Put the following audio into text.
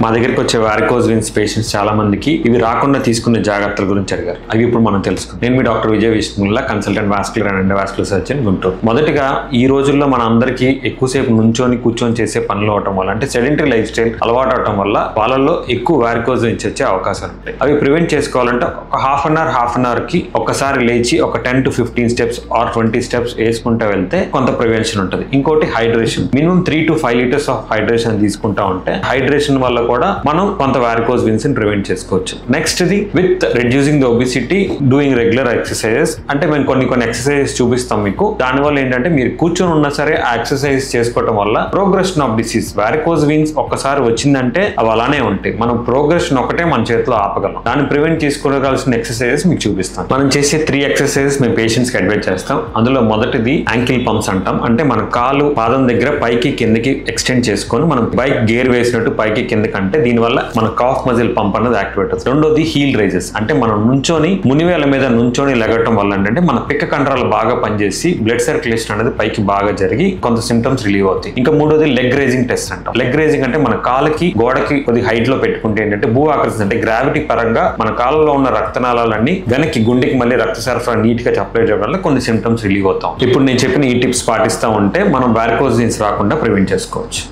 మా దగ్గరికి వచ్చే వారికోజ్ వెయిన్స్ పేషెంట్స్ చాలా మందికి ఇవి రాకుండా తీసుకునే జాగ్రత్తల గురించి అడిగారు. అవి ఇప్పుడు మనం తెలుసుకుందాం. నేను మీ doctor Vijay Vishnula, consultant vascular and endovascular surgeon, Guntur. మొదటిగా ఈ రోజుల్లో మన అందరికీ ఎక్కువసేపు నుంచొని కూర్చొని చేసే పనులు అవటం వల్ల, అంటే సెడెంటరీ లైఫ్ స్టైల్ అలవాటు అవటం వల్ల వాళ్ళల్లో ఎక్కువ వారికోజ్ వెయిన్స్ వచ్చే అవకాశాలు ఉంటాయి. అవి ప్రివెంట్ చేసుకోవాలంటే ఒక హాఫ్ అన్ అవర్ కి ఒక్కసారి లేచి ఒక 10 to 15 స్టెప్స్ ఆర్ 20 స్టెప్స్ వేసుకుంటూ వెళ్తే కొంత ప్రివెన్షన్ ఉంటుంది. ఇంకోటి hydration, minimum 3 to 5 litres of hydration తీసుకుంటా ఉంటే హైడ్రేషన్ వల్ల కూడా మనం కొంత వారికోజ్ వెయిన్స్ ని ప్రివెంట్ చేసుకోవచ్చు. Next the with reducing the obesity, doing regular exercises. అంటే మేము కొన్ని ఎక్సర్సైజెస్ చూపిస్తాం మీకు. దానివల్ల ఏంటంటే మీరు కూర్చొని ఉన్నా సరే ఆ ఎక్సర్సైజ్ చేసుకోవడం వల్ల progression of disease, varicose veins ఒక్కసారి వచ్చిందంటే అవి అలానే ఉంటాయి. మనం ప్రోగ్రెషన్ ఒకటే మన చేతిలో ఆపగలం. దాన్ని ప్రివెంట్ చేసుకోవాల్సిన ఎక్సర్సైజెస్ మీకు చూపిస్తాం. మనం చేసే 3 ఎక్సర్సైజెస్ మేము పేషెంట్స్ కి అడ్వైజ్ చేస్తాం. అందులో మొదటిది యాంకిల్ పంప్స్ అంటాం. అంటే మన కాలు పాదం దగ్గర పైకి కిందకి ఎక్స్టెండ్ చేసుకొని మనం బైక్ గేర్ వేసినట్టు పైకి కిందకి, అంటే దీనివల్ల మన కాఫ్ మజిల్ పంప్ అనేది యాక్టివేట్ అవుతుంది. రెండోది హీల్ రైజెస్, అంటే మనం నుంచొని మునివేల మీద నుంచొని లెగటం వల్ల ఏంటంటే మన పిక్క కండరాలు బాగా పనిచేసి బ్లడ్ సర్క్యులేషన్ అనేది పైకి బాగా జరిగి కొంత సింప్టమ్స్ రిలీవ్ అవుతాయి. ఇంకా మూడోది లెగ్ రైజింగ్ టెస్ట్ అంటాం. లెగ్ రైజింగ్ అంటే మన కాలుకి గోడకి కొద్ది హైట్ లో పెట్టుకుంటే ఏంటంటే భూ ఆకర్షణ, అంటే గ్రావిటీ పరంగా మన కాళ్ళలో ఉన్న రక్తనాళాలన్నీ వెనక్కి గుండెకి మళ్ళీ రక్త సరఫరా నీట్ గా సప్లై చేయడం వల్ల కొన్ని సింప్టమ్స్ రిలీవ్ అవుతాం. ఇప్పుడు నేను చెప్పిన ఈ టిప్స్ పాటిస్తా ఉంటే మనం వారికోజ్ వెయిన్స్ రాకుండా ప్రివెంట్ చేసుకోవచ్చు.